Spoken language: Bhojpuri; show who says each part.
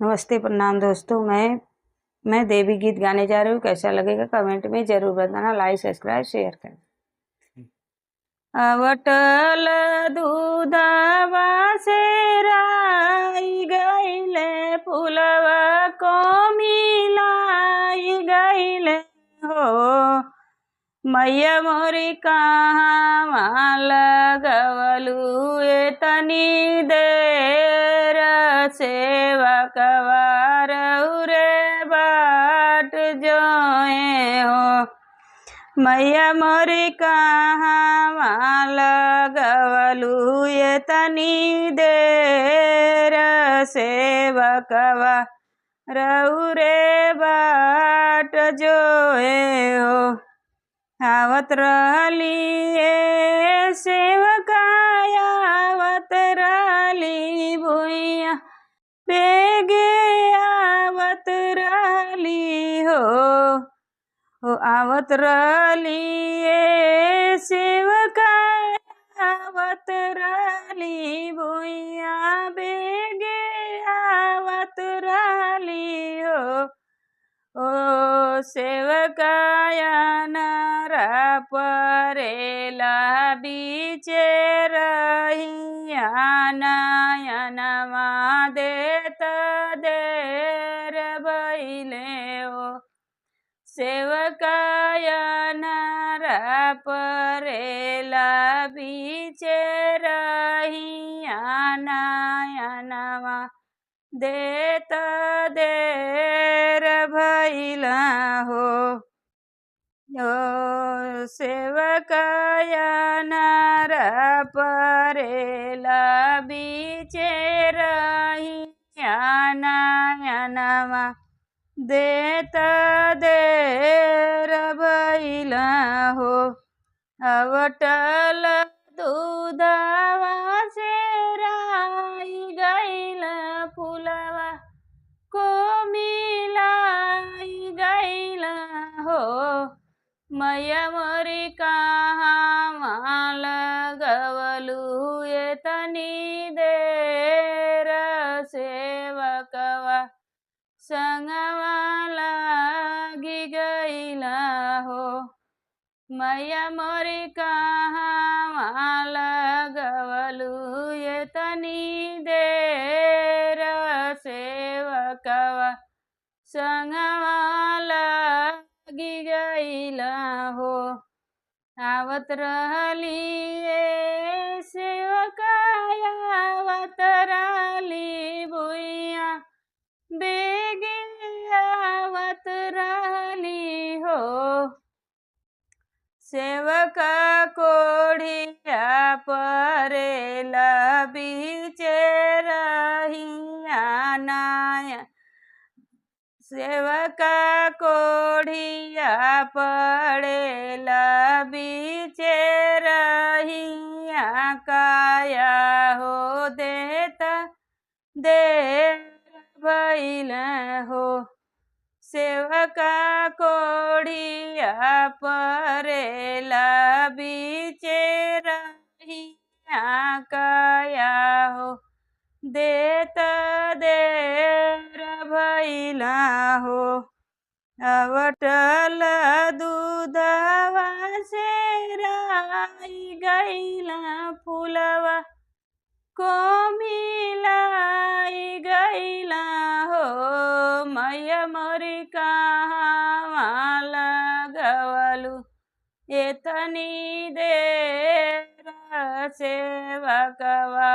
Speaker 1: नमस्ते, प्रणाम दोस्तों। मैं देवी गीत गाने जा रही हूँ। कैसा लगेगा कमेंट में ज़रूर बताना। लाइक, सब्सक्राइब, शेयर करें। अवटल दूधवा से राई गईले, फुलवा को मिलाई गईले हो। मैया मोरी कहाँ लगवलू एतनी देर, सेवकवा रे बाट जोए हो। मैया मोरी कहाँ लगवलू एतनी देर, सेवकवा रे बाट जोए हो। आवत रहली सेवकाया, आवत रहली भुइया बेगे, आवत रहली हो। आवत रहली सेवकाया, आवत रहली भुइया बेगे, आवत रहली हो। ओ सेवकाया नारा परेला बीचे रहिया, नयनवा देत देर भइले हो। सेवकाया नारा परेला बीचे रहिया, नयनवा देत देर भइला हो। ओ सेवकाया नारा परेला बीचे रहिया, नयनवा देत देर भइला हो। अवटल दूधवा से राई गईला, फुलवा को मिलाई गईला हो। मैया मोरी कहाँ लगवलू एतनी देर, सेवकवा संगवा लागी गईला हो। मैया मोरी कहाँ लगवलू एतनी देर, सेवकवा संगवा लागी गईला हो। आवत रहली सेवकाया, आवत रहली भुइया बेगे, आवत रहली हो। सेवका कोढ़िया परेला बीचे रहिया, नाया सेवका कोढ़िया पड़ेला बीचे रहिया, काया हो देता देर भइला हो। सेवका कोढ़िया परेला बीचे रहिया, काया हो देत देर भइला हो। अवटल दूधवा से राई गईला, फुलवा को मिलाई गईला हो। मैया मोरी कहाँ लगवलू एतनी देर, सेवकवा